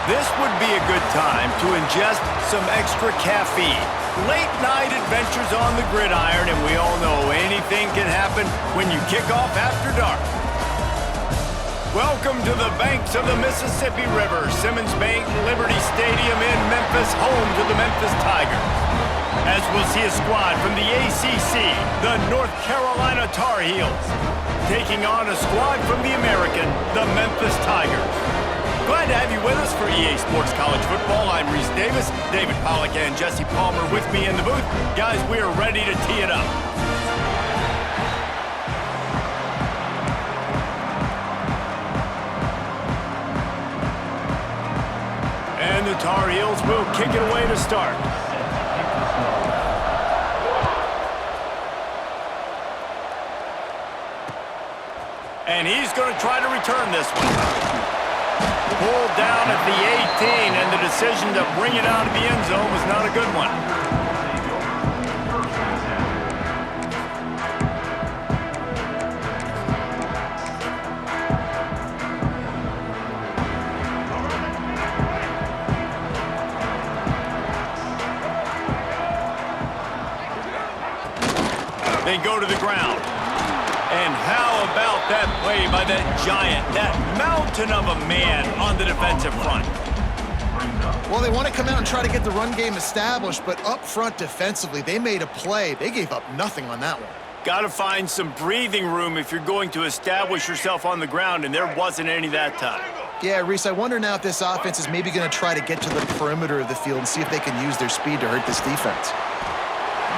This would be a good time to ingest some extra caffeine. Late night adventures on the gridiron, and we all know anything can happen when you kick off after dark. Welcome to the banks of the Mississippi River, Simmons Bank Liberty Stadium in Memphis, home to the Memphis Tigers. As we'll see a squad from the ACC, the North Carolina Tar Heels, taking on a squad from the American, the Memphis Tigers. Glad to have you with us for EA Sports College Football. I'm Reese Davis, David Pollack and Jesse Palmer with me in the booth. Guys, we are ready to tee it up. And the Tar Heels will kick it away to start. And he's going to try to return this one. Pulled down at the 18, and the decision to bring it out of the end zone was not a good one. They go to the ground. And how about that play by that giant, that mountain of a man on the defensive front? Well, they want to come out and try to get the run game established, but up front defensively, they made a play. They gave up nothing on that one. Got to find some breathing room if you're going to establish yourself on the ground, and there wasn't any that time. Yeah, Reese, I wonder now if this offense is maybe going to try to get to the perimeter of the field and see if they can use their speed to hurt this defense.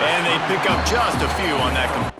And they pick up just a few on that.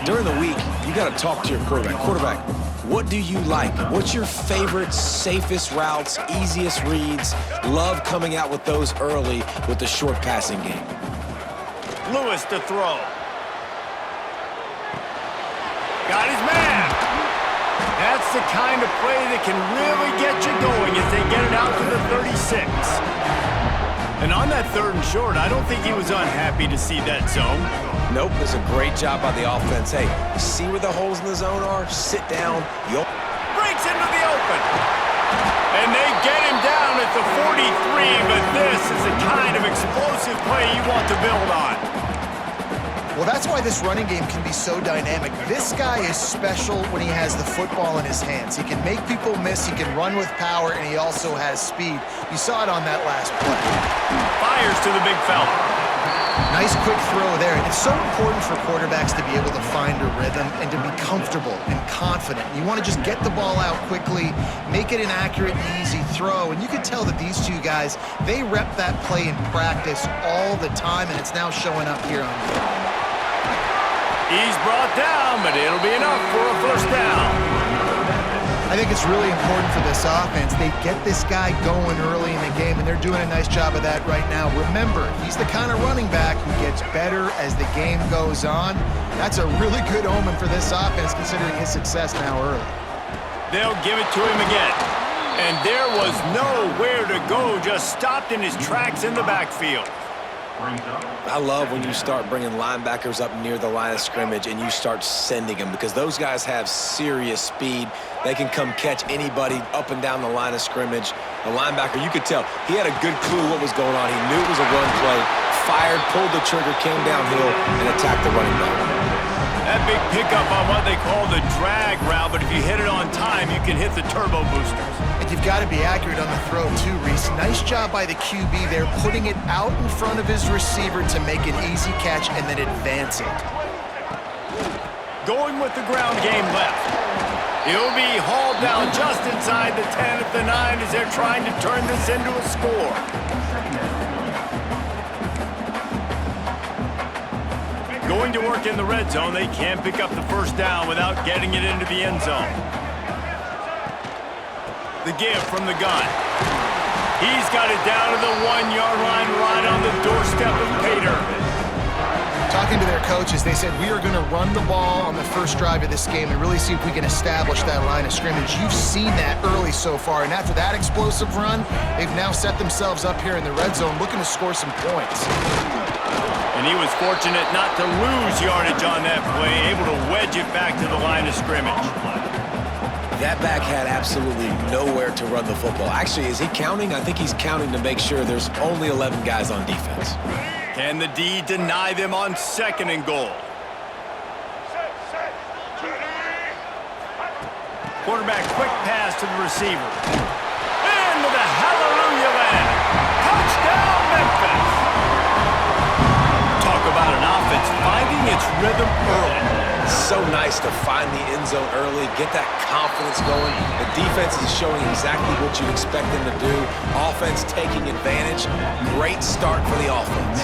During the week, you got to talk to your quarterback. Quarterback, what do you like? What's your favorite, safest routes, easiest reads? Love coming out with those early with the short passing game. Lewis to throw. Got his man. That's the kind of play that can really get you going as they get it out to the 36. And on that 3rd and short, I don't think he was unhappy to see that zone. Nope, it's a great job by the offense. Hey, see where the holes in the zone are? Sit down. Breaks into the open. And they get him down at the 43, but this is the kind of explosive play you want to build on. Well, that's why this running game can be so dynamic. This guy is special when he has the football in his hands. He can make people miss, he can run with power, and he also has speed. You saw it on that last play. Fires to the big fella. Nice quick throw there. It's so important for quarterbacks to be able to find a rhythm and to be comfortable and confident. You want to just get the ball out quickly, make it an accurate and easy throw. And you can tell that these two guys, they rep that play in practice all the time, and it's now showing up here on film. He's brought down, but it'll be enough for a first down. I think it's really important for this offense. They get this guy going early in the game, and they're doing a nice job of that right now. Remember, he's the kind of running back who gets better as the game goes on. That's a really good omen for this offense, considering his success now early. They'll give it to him again. And there was nowhere to go, just stopped in his tracks in the backfield. I love when you start bringing linebackers up near the line of scrimmage and you start sending them, because those guys have serious speed. They can come catch anybody up and down the line of scrimmage. The linebacker, you could tell, he had a good clue what was going on. He knew it was a run play, fired, pulled the trigger, came downhill, and attacked the running back. That big pickup on what they call the drag route, but if you hit it on time, you can hit the turbo boosters. And you've got to be accurate on the throw too, Reese. Nice job by the QB there, putting it out in front of his receiver to make an easy catch and then advance it. Going with the ground game left. He'll be hauled down just inside the 10 at the 9 as they're trying to turn this into a score. Going to work in the red zone, they can't pick up the first down without getting it into the end zone. The give from the gun. He's got it down to the 1-yard line right on the doorstep of Pater. Talking to their coaches, they said, we are going to run the ball on the first drive of this game and really see if we can establish that line of scrimmage. You've seen that early so far, and after that explosive run, they've now set themselves up here in the red zone looking to score some points. And he was fortunate not to lose yardage on that play, able to wedge it back to the line of scrimmage. That back had absolutely nowhere to run the football. Actually, is he counting? I think he's counting to make sure there's only 11 guys on defense. Can the D deny them on 2nd and goal? Quarterback quick pass to the receiver. Into the hallelujah land. Touchdown, Memphis. Talk about an offense finding its rhythm early. So nice to find the end zone early, get that confidence going. The defense is showing exactly what you expect them to do. Offense taking advantage. Great start for the offense.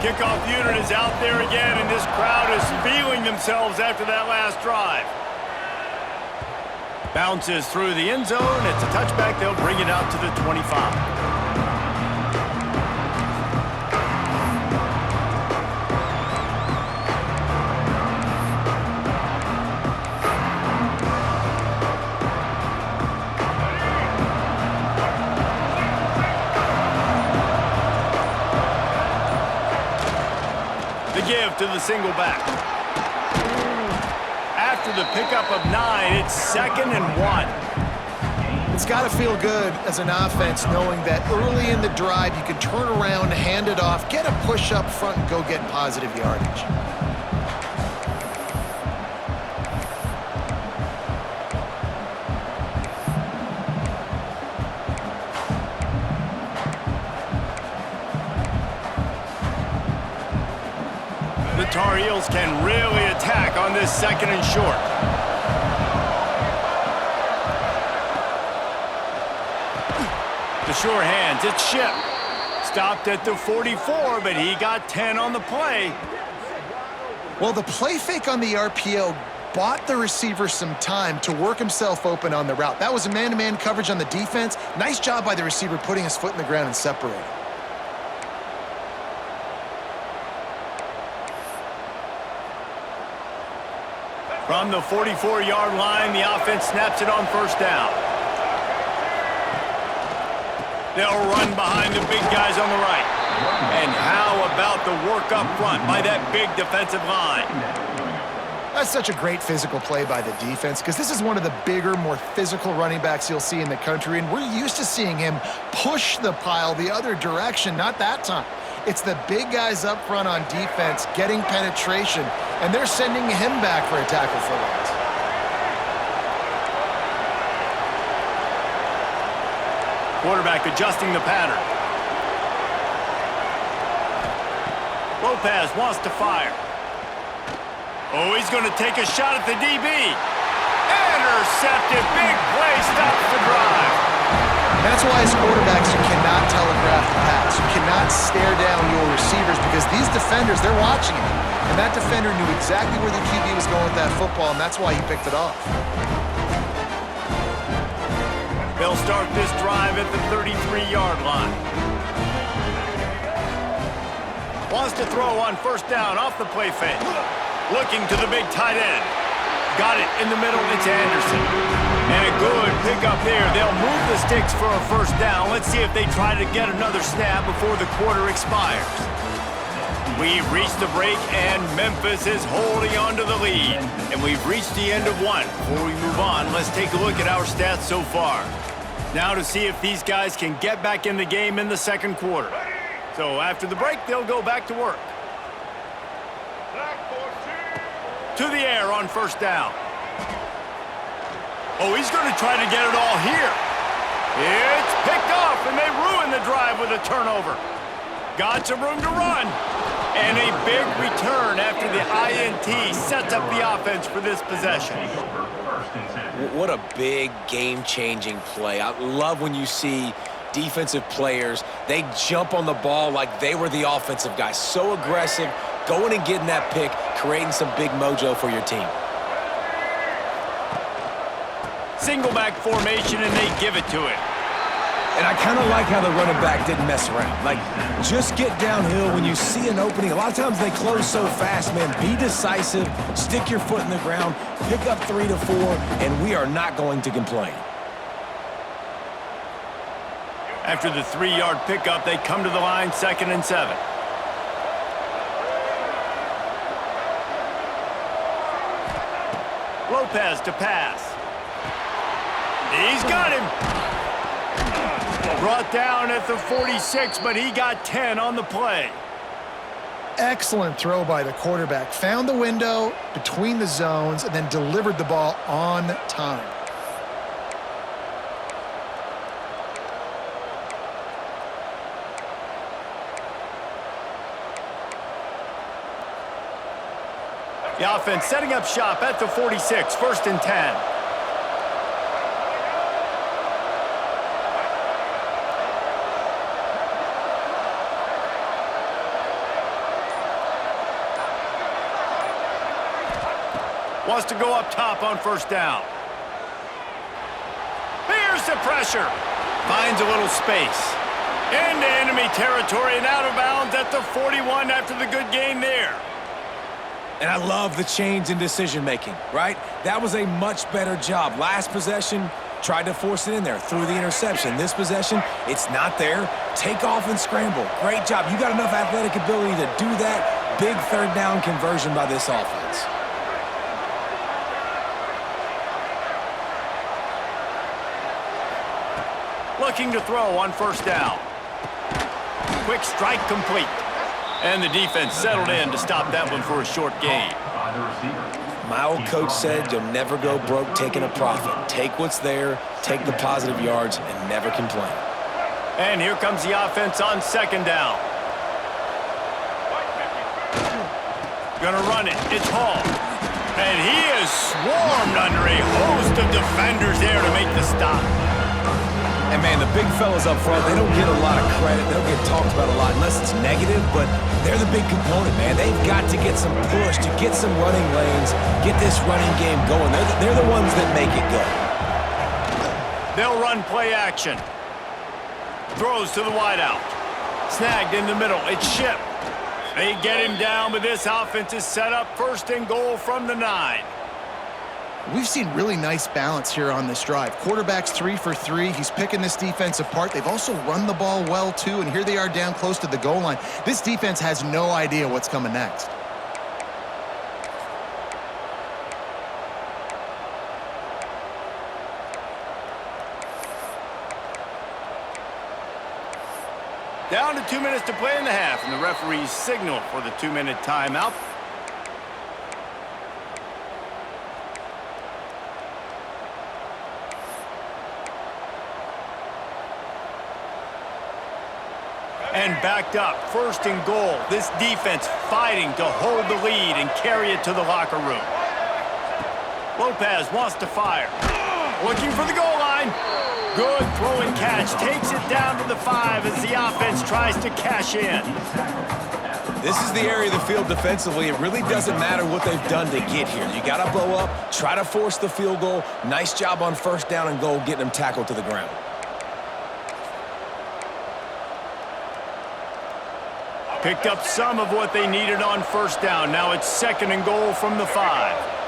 Kickoff unit is out there again, and this crowd is feeling themselves after that last drive. Bounces through the end zone. It's a touchback. They'll bring it out to the 25. Give to the single back. After the pickup of 9, it's 2nd and 1. It's got to feel good as an offense knowing that early in the drive you can turn around, hand it off, get a push up front, and go get positive yardage. The Tar Heels can really attack on this 2nd and short. The sure hands, it's Ship. Stopped at the 44, but he got 10 on the play. Well, the play fake on the RPO bought the receiver some time to work himself open on the route. That was a man-to-man coverage on the defense. Nice job by the receiver putting his foot in the ground and separating. From the 44-yard line, the offense snaps it on first down. They'll run behind the big guys on the right. And how about the work up front by that big defensive line? That's such a great physical play by the defense because this is one of the bigger, more physical running backs you'll see in the country, and we're used to seeing him push the pile the other direction, not that time. It's the big guys up front on defense getting penetration, and they're sending him back for a tackle for loss. Quarterback adjusting the pattern. Lopez wants to fire. Oh, he's going to take a shot at the DB. Intercepted. Big play. Stops the drive. That's why as quarterbacks you cannot telegraph the pass. You cannot stare down your receivers because these defenders, they're watching it. And that defender knew exactly where the QB was going with that football, and that's why he picked it off. They'll start this drive at the 33-yard line. Wants to throw on first down off the play fake. Looking to the big tight end. Got it in the middle. It's Anderson. And a good pickup there. They'll move the sticks for a first down. Let's see if they try to get another snap before the quarter expires. We've reached the break, and Memphis is holding on to the lead. And we've reached the end of one. Before we move on, let's take a look at our stats so far. Now to see if these guys can get back in the game in the second quarter. So after the break, they'll go back to work. To the air on first down. Oh, he's going to try to get it all here. It's picked off, and they ruin the drive with a turnover. Got some room to run. And a big return after the INT sets up the offense for this possession. What a big game-changing play. I love when you see defensive players, they jump on the ball like they were the offensive guy. So aggressive, going and getting that pick, creating some big mojo for your team. Single back formation, and they give it to it. And I kind of like how the running back didn't mess around. Like, just get downhill when you see an opening. A lot of times they close so fast, man. Be decisive, stick your foot in the ground, pick up 3 to 4, and we are not going to complain. After the 3-yard pickup, they come to the line, 2nd and 7. Lopez to pass. He's got him. Brought down at the 46, but he got 10 on the play. Excellent throw by the quarterback. Found the window between the zones and then delivered the ball on time. The offense setting up shop at the 46, 1st and 10. Wants to go up top on first down. Here's the pressure. Finds a little space. Into enemy territory and out of bounds at the 41 after the good gain there. And I love the change in decision-making, right? That was a much better job. Last possession, tried to force it in there, threw the interception. This possession, it's not there. Take off and scramble. Great job. You got enough athletic ability to do that. Big third down conversion by this offense. Looking to throw on first down. Quick strike complete. And the defense settled in to stop that one for a short gain. My old coach said you'll never go broke taking a profit. Take what's there, take the positive yards, and never complain. And here comes the offense on 2nd down. Gonna run it. It's Hall. And he is swarmed under a host of defenders there to make the stop. And, man, the big fellas up front, they don't get a lot of credit. They don't get talked about a lot unless it's negative, but they're the big component, man. They've got to get some push, to get some running lanes, get this running game going. They're the ones that make it go. They'll run play action. Throws to the wideout. Snagged in the middle. It's Ship. They get him down, but this offense is set up 1st and goal from the 9. We've seen really nice balance here on this drive. Quarterback's 3 for 3. He's picking this defense apart. They've also run the ball well, too, and here they are down close to the goal line. This defense has no idea what's coming next. Down to 2 minutes to play in the half, and the referees signal for the 2-minute timeout. And backed up, 1st and goal. This defense fighting to hold the lead and carry it to the locker room. Lopez wants to fire. Looking for the goal line. Good throw and catch. Takes it down to the 5 as the offense tries to cash in. This is the area of the field defensively. It really doesn't matter what they've done to get here. You got to blow up, try to force the field goal. Nice job on 1st down and goal, getting them tackled to the ground. Picked up some of what they needed on 1st down. Now it's 2nd and goal from the 5.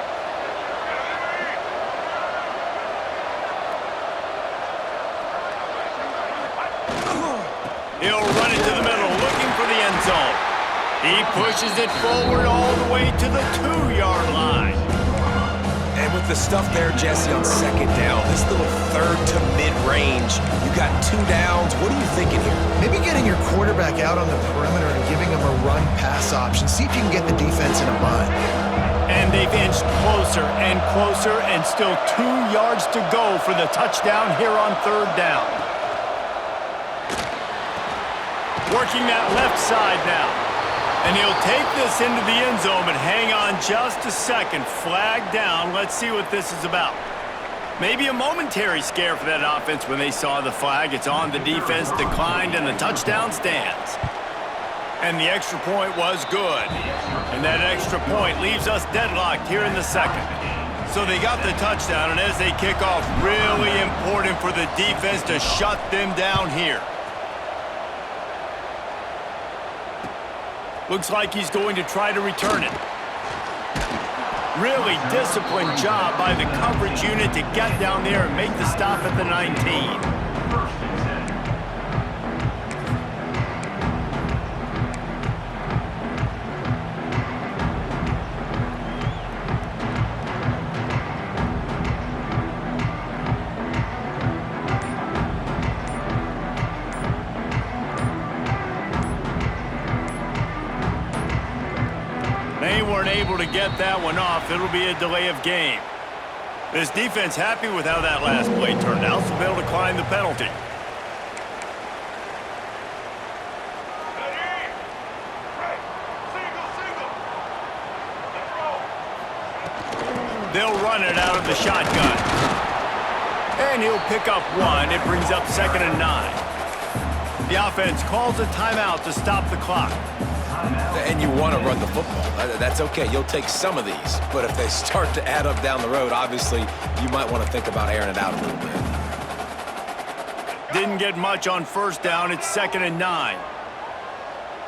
He'll run it to the middle, looking for the end zone. He pushes it forward all the way to the 2-yard line. And with the stuff there, Jesse, on 2nd down, this little 3rd to mid-range, you got 2 downs. What are you thinking here? Maybe getting your quarterback out on the perimeter and giving him a run-pass option. See if you can get the defense in a bind. And they've inched closer and closer, and still 2 yards to go for the touchdown here on 3rd down. Working that left side now. And he'll take this into the end zone, but hang on just a second. Flag down. Let's see what this is about. Maybe a momentary scare for that offense when they saw the flag. It's on, the defense declined, and the touchdown stands. And the extra point was good. And that extra point leaves us deadlocked here in the 2nd. So they got the touchdown, and as they kick off, really important for the defense to shut them down here. Looks like he's going to try to return it. Really disciplined job by the coverage unit to get down there and make the stop at the 19. They weren't able to get that one off. It'll be a delay of game. This defense happy with how that last play turned out, so they'll decline the penalty. They'll run it out of the shotgun. And he'll pick up 1. It brings up 2nd and 9. The offense calls a timeout to stop the clock. And you want to run the football. That's okay. You'll take some of these. But if they start to add up down the road, obviously, you might want to think about airing it out a little bit. Didn't get much on 1st down. It's 2nd and 9.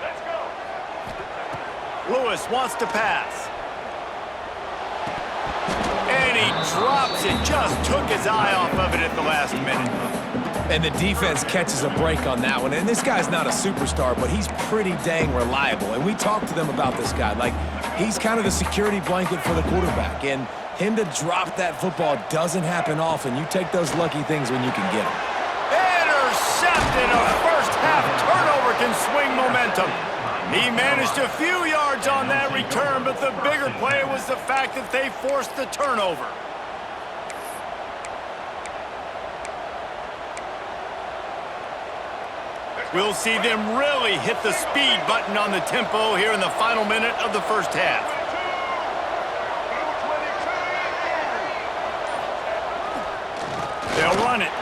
Let's go. Lewis wants to pass. And he drops it. Just took his eye off of it at the last minute. And the defense catches a break on that one. And this guy's not a superstar, but he's pretty dang reliable. And we talked to them about this guy. Like, he's kind of the security blanket for the quarterback. And him to drop that football doesn't happen often. You take those lucky things when you can get them. Intercepted. A first-half turnover can swing momentum. He managed a few yards on that return, but the bigger play was the fact that they forced the turnover. We'll see them really hit the speed button on the tempo here in the final minute of the 1st half. They'll run it.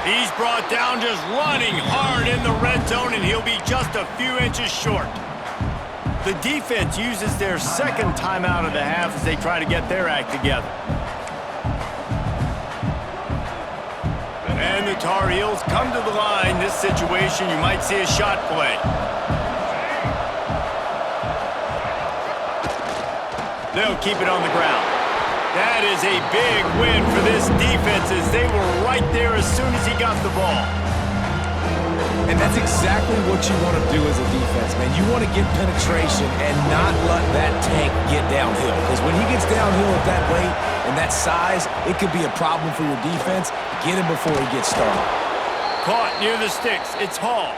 He's brought down just running hard in the red zone, and he'll be just a few inches short. The defense uses their 2nd timeout of the half as they try to get their act together. And the Tar Heels come to the line. This situation, you might see a shot play. They'll keep it on the ground. That is a big win for this defense as they were right there as soon as he got the ball. And that's exactly what you want to do as a defense, man. You want to get penetration and not let that tank get downhill. Because when he gets downhill at that weight and that size, it could be a problem for your defense. Get him before he gets started. Caught near the sticks. It's Hall.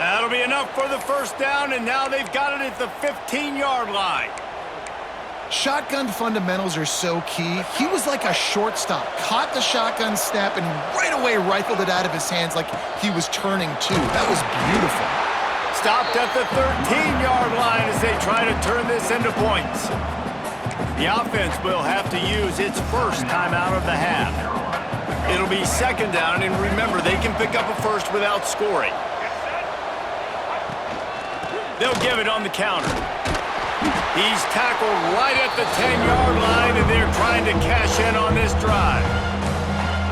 That'll be enough for the 1st down, and now they've got it at the 15-yard line. Shotgun fundamentals are so key. He was like a shortstop, caught the shotgun snap, and right away rifled it out of his hands like he was turning two. That was beautiful. Stopped at the 13-yard line as they try to turn this into points. The offense will have to use its first timeout of the half. It'll be second down, and remember, they can pick up a first without scoring. They'll give it on the counter. He's tackled right at the 10-yard line, and they're trying to cash in on this drive.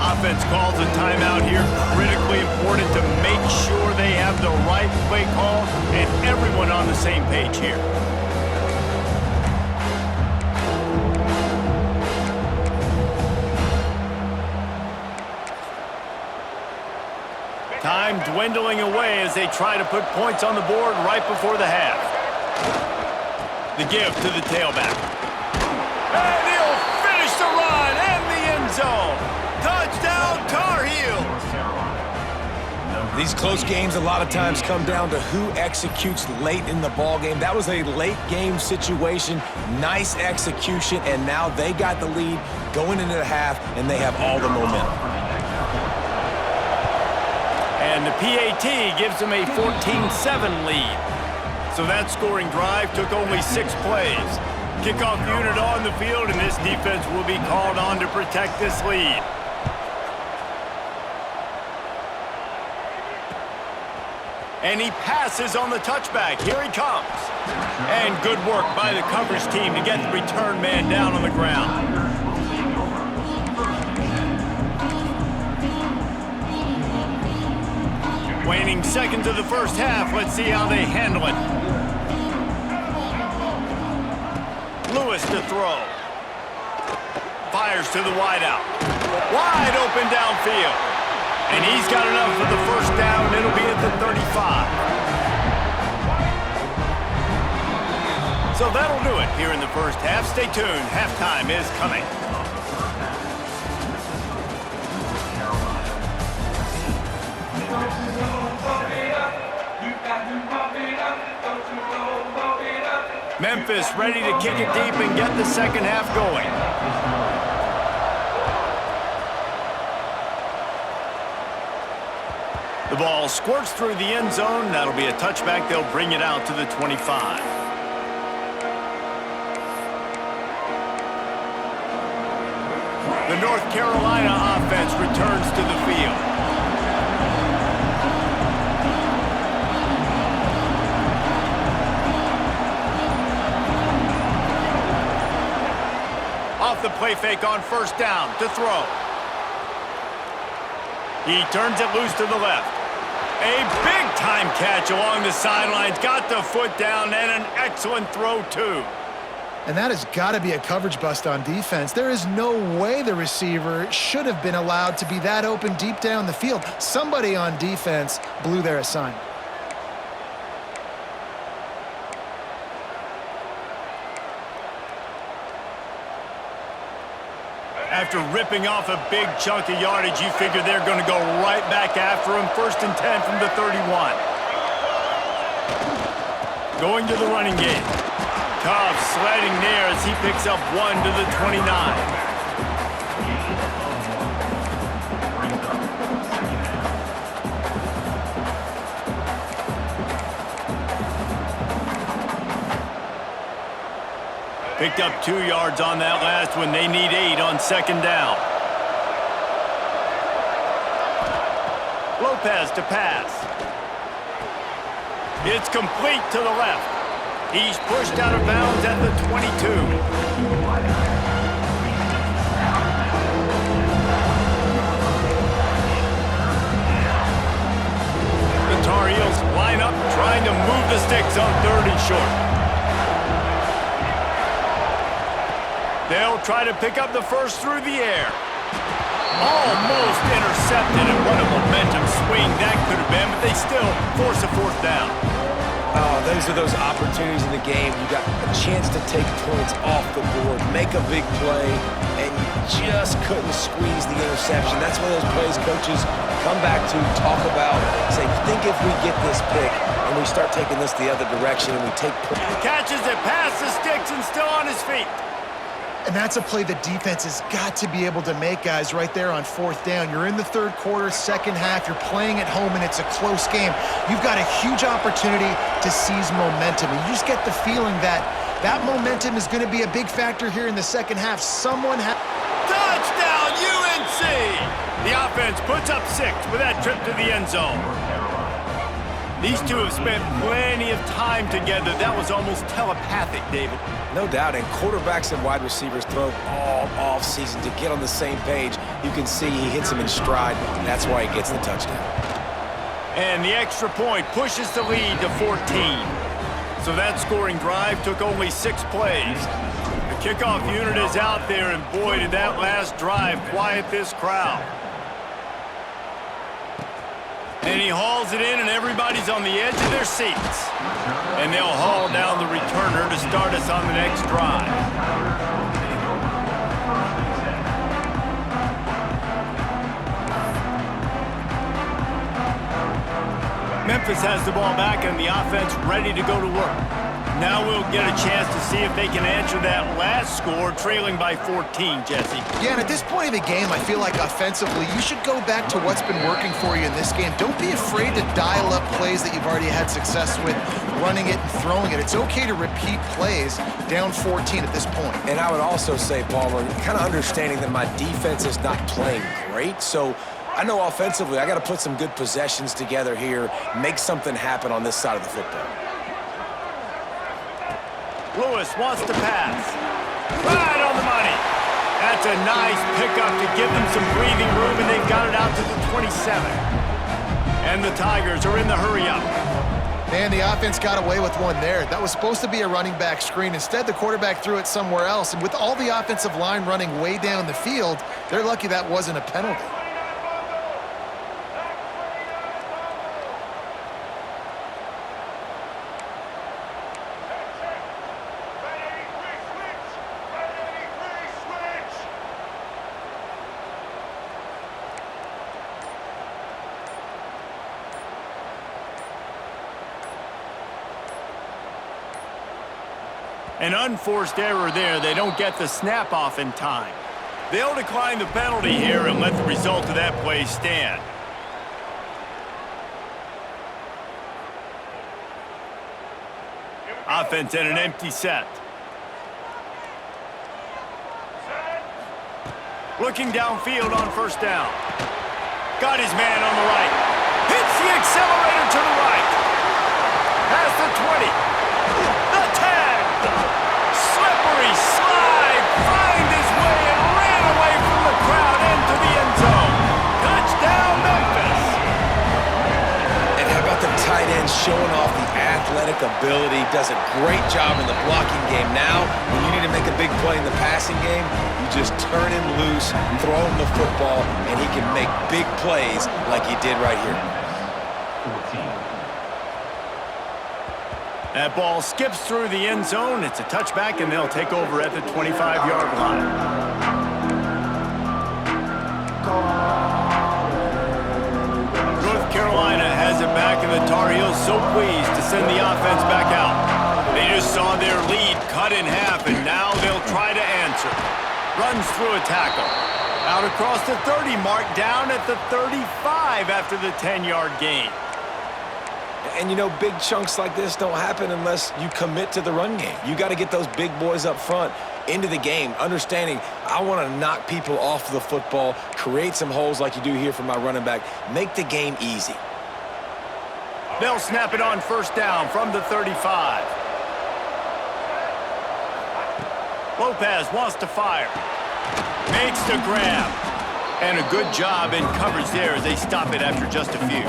Offense calls a timeout here. Critically important to make sure they have the right play call and everyone on the same page here. Time dwindling away as they try to put points on the board right before the half. The give to the tailback. And he'll finish the run and the end zone. Touchdown, Tar Heels. These close games a lot of times come down to who executes late in the ball game. That was a late game situation, nice execution, and now they got the lead going into the half, and they have all the momentum. And the PAT gives them a 14-7 lead. So that scoring drive took only 6 plays. Kickoff unit on the field, and this defense will be called on to protect this lead. And he passes on the touchback. Here he comes. And good work by the coverage team to get the return man down on the ground. Waning seconds of the first half. Let's see how they handle it. Lewis to throw. Fires to the wideout. Wide open downfield. And he's got enough for the first down. It'll be at the 35. So that'll do it here in the first half. Stay tuned. Halftime is coming. Memphis ready to kick it deep and get the second half going. The ball squirts through the end zone. That'll be a touchback. They'll bring it out to the 25. The North Carolina offense returns to the field. Off the play fake on first down to throw. He turns it loose to the left. A big-time catch along the sidelines. Got the foot down and an excellent throw, too. And that has got to be a coverage bust on defense. There is no way the receiver should have been allowed to be that open deep down the field. Somebody on defense blew their assignment. After ripping off a big chunk of yardage, you figure they're going to go right back after him. 1st and 10 from the 31. Going to the running game. Cobb sliding near as he picks up 1 to the 29. Picked up 2 yards on that last one. They need 8 on second down. Lopez to pass. It's complete to the left. He's pushed out of bounds at the 22. The Tar Heels line up trying to move the sticks on 3rd and short. They'll try to pick up the first through the air. Almost intercepted, and what a momentum swing that could have been, but they still force a 4th down. Oh, those are those opportunities in the game. You got a chance to take points off the board, make a big play, and you just couldn't squeeze the interception. That's one of those plays coaches come back to, talk about, say, think if we get this pick and we start taking this the other direction and we take... Catches it past the sticks Johnson's still on his feet. And that's a play the defense has got to be able to make, guys, right there on fourth down. You're in the third quarter, second half. You're playing at home, and it's a close game. You've got a huge opportunity to seize momentum. And you just get the feeling that that momentum is going to be a big factor here in the second half. Touchdown, UNC! The offense puts up 6 with that trip to the end zone. These two have spent plenty of time together. That was almost telepathic, David. No doubt, and quarterbacks and wide receivers throw all off-season to get on the same page. You can see he hits him in stride, and that's why he gets the touchdown. And the extra point pushes the lead to 14. So that scoring drive took only 6 plays. The kickoff unit is out there, and boy, did that last drive quiet this crowd. And he hauls it in, and everybody's on the edge of their seats. And they'll haul down the returner to start us on the next drive. Memphis has the ball back, and the offense ready to go to work. Now we'll get a chance to see if they can answer that last score, trailing by 14, Jesse. Yeah, and at this point of the game, I feel like offensively, you should go back to what's been working for you in this game. Don't be afraid to dial up plays that you've already had success with, running it and throwing it. It's okay to repeat plays down 14 at this point. And I would also say, Palmer, kind of understanding that my defense is not playing great, so I know offensively I got to put some good possessions together here, make something happen on this side of the football. Lewis wants to pass. Right on the money. That's a nice pickup to give them some breathing room, and they've got it out to the 27. And the Tigers are in the hurry-up. Man, the offense got away with one there. That was supposed to be a running back screen. Instead, the quarterback threw it somewhere else. And with all the offensive line running way down the field, they're lucky that wasn't a penalty. An unforced error there. They don't get the snap off in time. They'll decline the penalty here and let the result of that play stand. Offense in an empty set. Looking downfield on first down. Got his man on the right. Hits the accelerator to the right. Past the 20. The 10. Slippery slide. Find his way and ran away from the crowd into the end zone. Touchdown, Memphis. And how about the tight end showing off the athletic ability? Does a great job in the blocking game. Now, when you need to make a big play in the passing game, you just turn him loose, throw him the football, and he can make big plays like he did right here. That ball skips through the end zone. It's a touchback, and they'll take over at the 25-yard line. North Carolina has it back, and the Tar Heels so pleased to send the offense back out. They just saw their lead cut in half, and now they'll try to answer. Runs through a tackle. Out across the 30 mark, down at the 35 after the 10-yard gain. And, you know, big chunks like this don't happen unless you commit to the run game. You got to get those big boys up front into the game, understanding I want to knock people off the football, create some holes like you do here for my running back, make the game easy. They'll snap it on first down from the 35. Lopez wants to fire. Makes the grab. And a good job in coverage there as they stop it after just a few.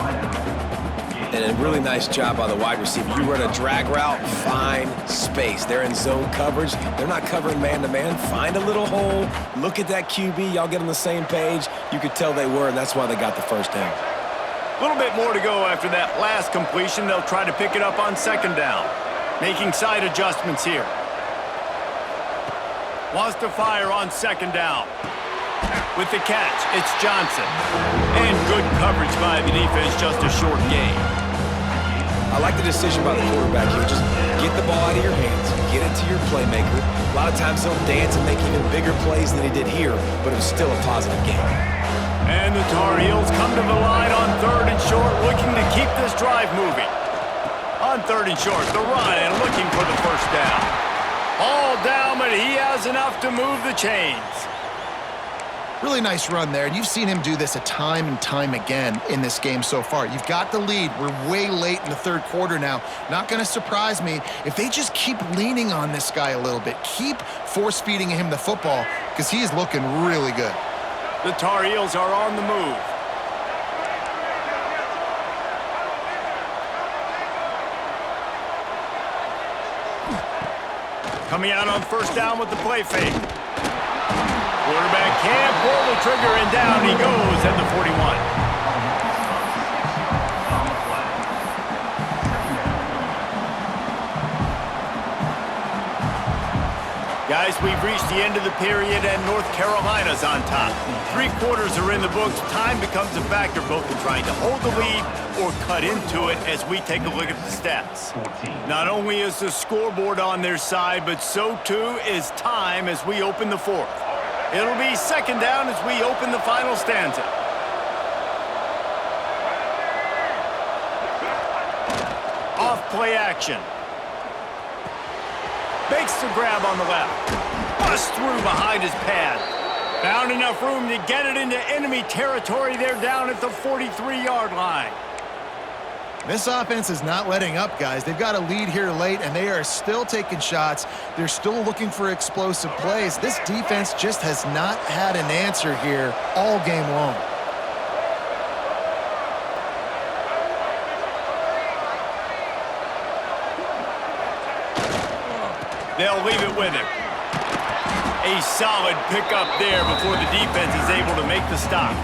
And a really nice job by the wide receiver. You run a drag route, find space. They're in zone coverage. They're not covering man-to-man. Find a little hole. Look at that QB. Y'all get on the same page. You could tell they were, and that's why they got the first down. A little bit more to go after that last completion. They'll try to pick it up on second down. Making side adjustments here. Wants to fire on second down. With the catch, it's Johnson. And good coverage by the defense, just a short gain. I I like the decision by the quarterback here. Just get the ball out of your hands, get it to your playmaker. A lot of times he'll dance and make even bigger plays than he did here, but it was still a positive game. And the Tar Heels come to the line on 3rd and short, looking to keep this drive moving. On 3rd and short, the run and looking for the first down. All down, but he has enough to move the chains. Really nice run there, and you've seen him do this a time and time again in this game so far. You've got the lead. We're way late in the 3rd quarter now. Not going to surprise me if they just keep leaning on this guy a little bit. Keep force-feeding him the football because he is looking really good. The Tar Heels are on the move. Coming out on 1st down with the play fake. Quarterback can't pull the trigger, and down he goes at the 41. Guys, we've reached the end of the period, and North Carolina's on top. 3 quarters are in the books. Time becomes a factor, both in trying to hold the lead or cut into it as we take a look at the stats. Not only is the scoreboard on their side, but so too is time as we open the 4th. It'll be 2nd down as we open the final stanza. Off play action. Makes the grab on the left. Busts through behind his pad. Found enough room to get it into enemy territory. They're down at the 43-yard line. This offense is not letting up, guys. They've got a lead here late, and they are still taking shots. They're still looking for explosive plays. This defense just has not had an answer here all game long. They'll leave it with him. A solid pickup there before the defense is able to make the stop.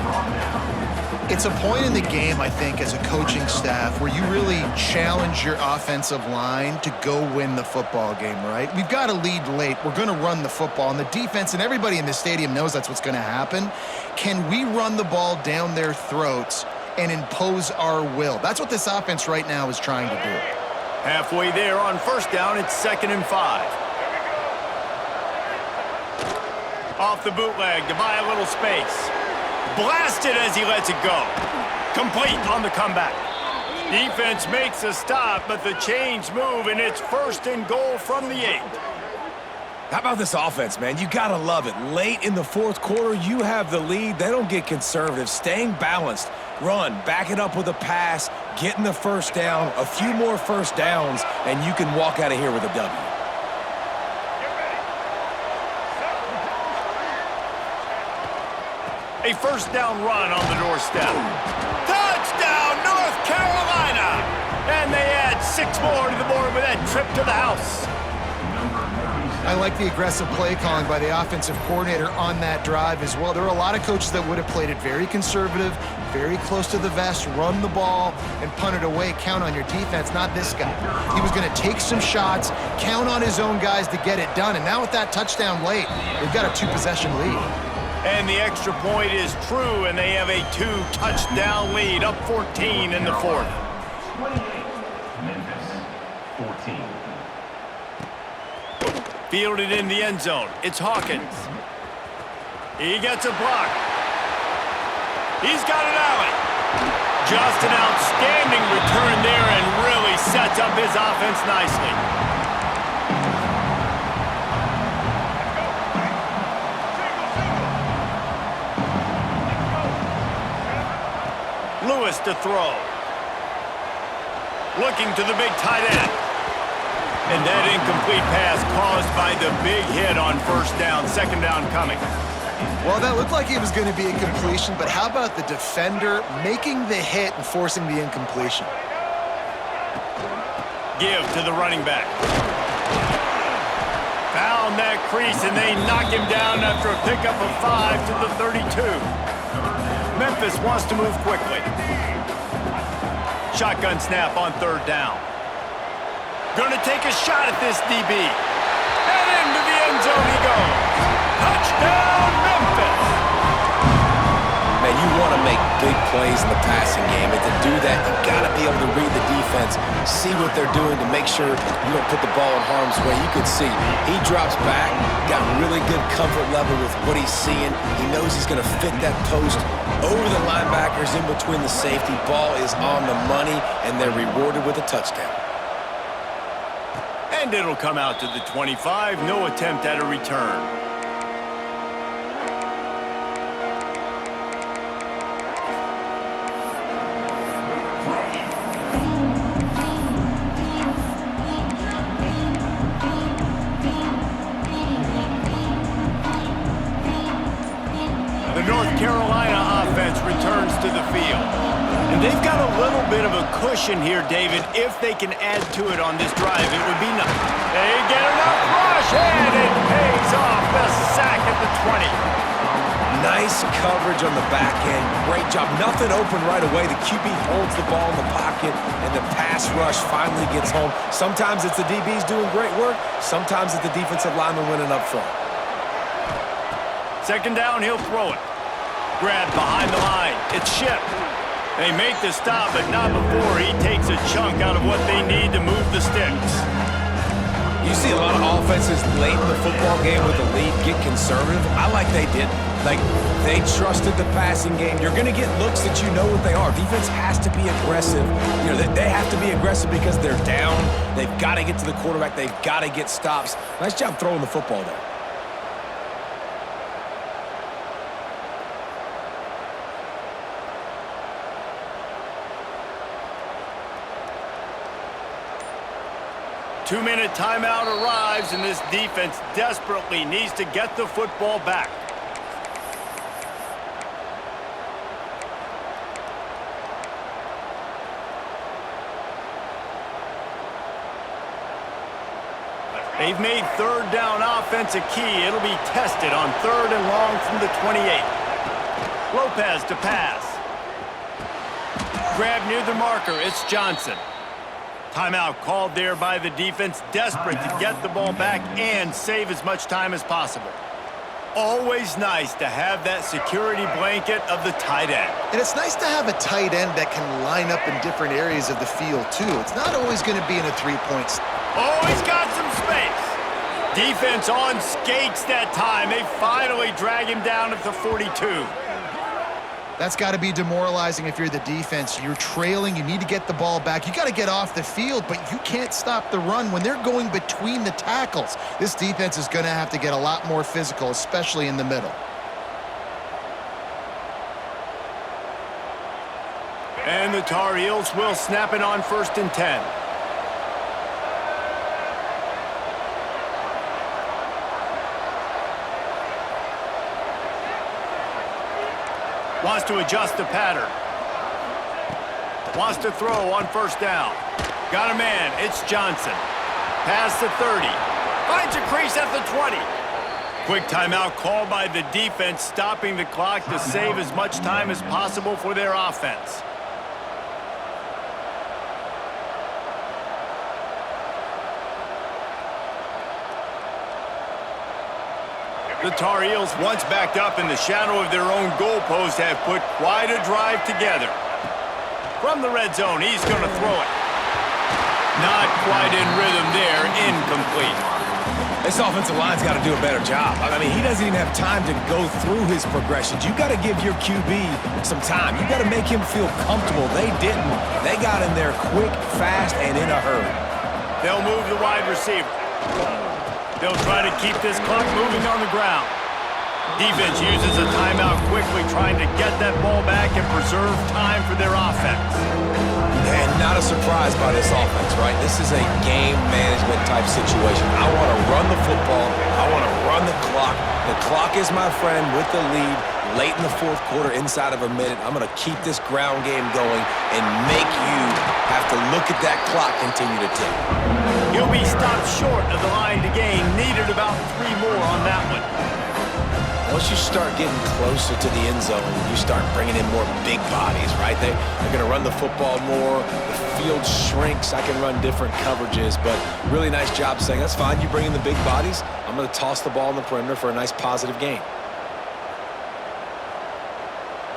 It's a point in the game, I think, as a coaching staff where you really challenge your offensive line to go win the football game, right? We've got a lead late. We're going to run the football, and the defense and everybody in the stadium knows that's what's going to happen. Can we run the ball down their throats and impose our will? That's what this offense right now is trying to do. Halfway there on 1st down, it's 2nd and 5. Off the bootleg to buy a little space. Blasted as he lets it go. Complete on the comeback. Defense makes a stop, but the chains move, and it's 1st and goal from the 8. How about this offense, man? You gotta love it. Late in the 4th quarter, you have the lead. They don't get conservative. Staying balanced. Run, back it up with a pass, getting the 1st down, a few more 1st downs, and you can walk out of here with a W. A 1st down run on the doorstep. Touchdown, North Carolina! And they add 6 more to the board with that trip to the house. I like the aggressive play calling by the offensive coordinator on that drive as well. There are a lot of coaches that would have played it very conservative, very close to the vest, run the ball, and punt it away. Count on your defense, not this guy. He was going to take some shots, count on his own guys to get it done. And now with that touchdown late, they've got a 2-possession lead. And the extra point is true, and they have a 2-touchdown lead, up 14 in the 4th. 28, Memphis, 14. Fielded in the end zone. It's Hawkins. He gets a block. He's got an alley. Just an outstanding return there and really sets up his offense nicely. Lewis to throw. Looking to the big tight end. And that incomplete pass caused by the big hit on 1st down, 2nd down coming. Well, that looked like it was going to be a completion, but how about the defender making the hit and forcing the incompletion? Give to the running back. Found that crease, and they knock him down after a pickup of 5 to the 32. Memphis wants to move quickly. Shotgun snap on 3rd down. Gonna take a shot at this DB. And into the end zone he goes. Touchdown, Memphis! Man, you You want to make big plays in the passing game, and to do that, you got to be able to read the defense, see what they're doing to make sure you don't put the ball in harm's way. You can see he drops back, got really good comfort level with what he's seeing. He knows he's going to fit that post over the linebackers in between the safety. Ball is on the money, and they're rewarded with a touchdown. And it'll come out to the 25. No attempt at a return. The North Carolina offense returns to the field. And they've got a little bit of a cushion here, David. If they can add to it on this drive, it would be nice. They get enough rush, and it pays off. The sack at the 20. Nice coverage on the back end. Great job. Nothing open right away. The QB holds the ball in the pocket, and the pass rush finally gets home. Sometimes it's the DBs doing great work. Sometimes it's the defensive lineman winning up front. Second down, he'll throw it. Grab behind the line. It's Ship. They make the stop, but not before he takes a chunk out of what they need to move the sticks. You see a lot of offenses late in the football game with the lead get conservative. I like they did. Like, they trusted the passing game. You're going to get looks that you know what they are. Defense has to be aggressive. You know, they have to be aggressive because they're down. They've got to get to the quarterback. They've got to get stops. Nice job throwing the football there. Two-minute timeout arrives, and this defense desperately needs to get the football back. They've made third down offense a key. It'll be tested on third and long from the 28. Lopez to pass. Grab near the marker. It's Johnson. Timeout called there by the defense, desperate to get the ball back and save as much time as possible. Always nice to have that security blanket of the tight end. And it's nice to have a tight end that can line up in different areas of the field, too. It's not always going to be in a three-point. Oh, he's got some space. Defense on skates that time. They finally drag him down at the 42. That's got to be demoralizing if you're the defense. You're trailing. You need to get the ball back. You got to get off the field, but you can't stop the run when they're going between the tackles. This defense is going to have to get a lot more physical, especially in the middle. And the Tar Heels will snap it on 1st and 10. Wants to adjust the pattern. Wants to throw on 1st down. Got a man. It's Johnson. Pass the 30. Finds a crease at the 20. Quick timeout called by the defense, stopping the clock to save as much time as possible for their offense. The Tar Heels, once backed up in the shadow of their own goalpost, have put quite a drive together. From the red zone, he's going to throw it. Not quite in rhythm there, incomplete. This offensive line's got to do a better job. I mean, he doesn't even have time to go through his progressions. You got to give your QB some time. You got to make him feel comfortable. They didn't. They got in there quick, fast, and in a hurry. They'll move the wide receiver. They'll try to keep this clock moving on the ground. Defense uses a timeout quickly, trying to get that ball back and preserve time for their offense. And not a surprise by this offense, right? This is a game management type situation. I want to run the football. I want to run the clock. The clock is my friend with the lead. Late in the 4th quarter, inside of a minute, I'm going to keep this ground game going and make you have to look at that clock continue to tick. He'll be stopped short of the line to gain. Needed about 3 more on that one. Once you start getting closer to the end zone, you start bringing in more big bodies, right? They're going to run the football more. The field shrinks. I can run different coverages, but really nice job saying, that's fine. You bring in the big bodies. I'm going to toss the ball in the perimeter for a nice positive gain.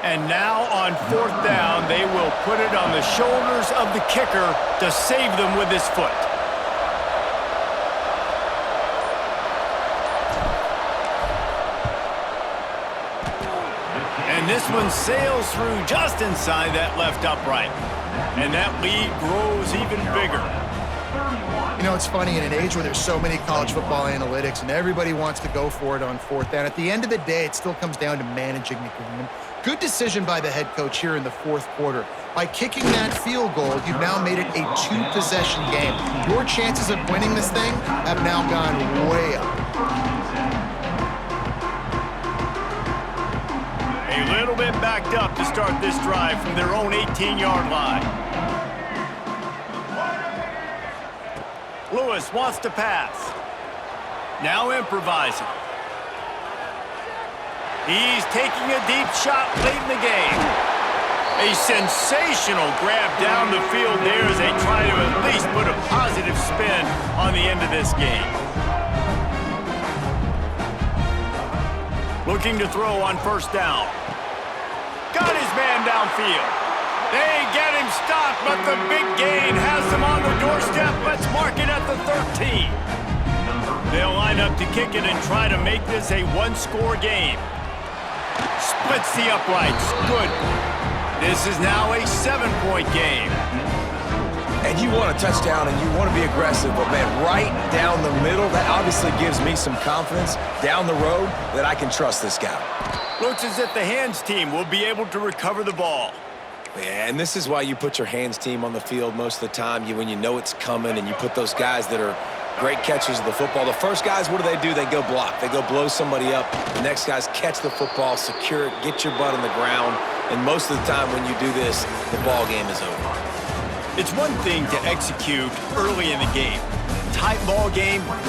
And now on 4th down, they will put it on the shoulders of the kicker to save them with his foot. And this one sails through just inside that left upright. And that lead grows even bigger. You know, it's funny, in an age where there's so many college football analytics and everybody wants to go for it on 4th down, at the end of the day, it still comes down to managing the game. Good decision by the head coach here in the 4th quarter. By kicking that field goal, you've now made it a 2-possession game. Your chances of winning this thing have now gone way up. A little bit backed up to start this drive from their own 18-yard line. Lewis wants to pass. Now improvising. He's taking a deep shot late in the game. A sensational grab down the field there as they try to at least put a positive spin on the end of this game. Looking to throw on 1st down. Got his man downfield. They get him stopped, but the big gain has them on the doorstep. Let's mark it at the 13. They'll line up to kick it and try to make this a one-score game. Splits the uprights. Good. This is now a 7-point game. And you want a touchdown and you want to be aggressive, but man, right down the middle, that obviously gives me some confidence down the road that I can trust this guy. Looks as if the hands team will be able to recover the ball. Yeah, and this is why you put your hands team on the field most of the time, when you know it's coming, and you put those guys that are great catchers of the football. The first guys, what do? They go block. They go blow somebody up. The next guys catch the football, secure it, get your butt on the ground, and most of the time when you do this, the ball game is over. It's one thing to execute early in the game. Tight ball game, right?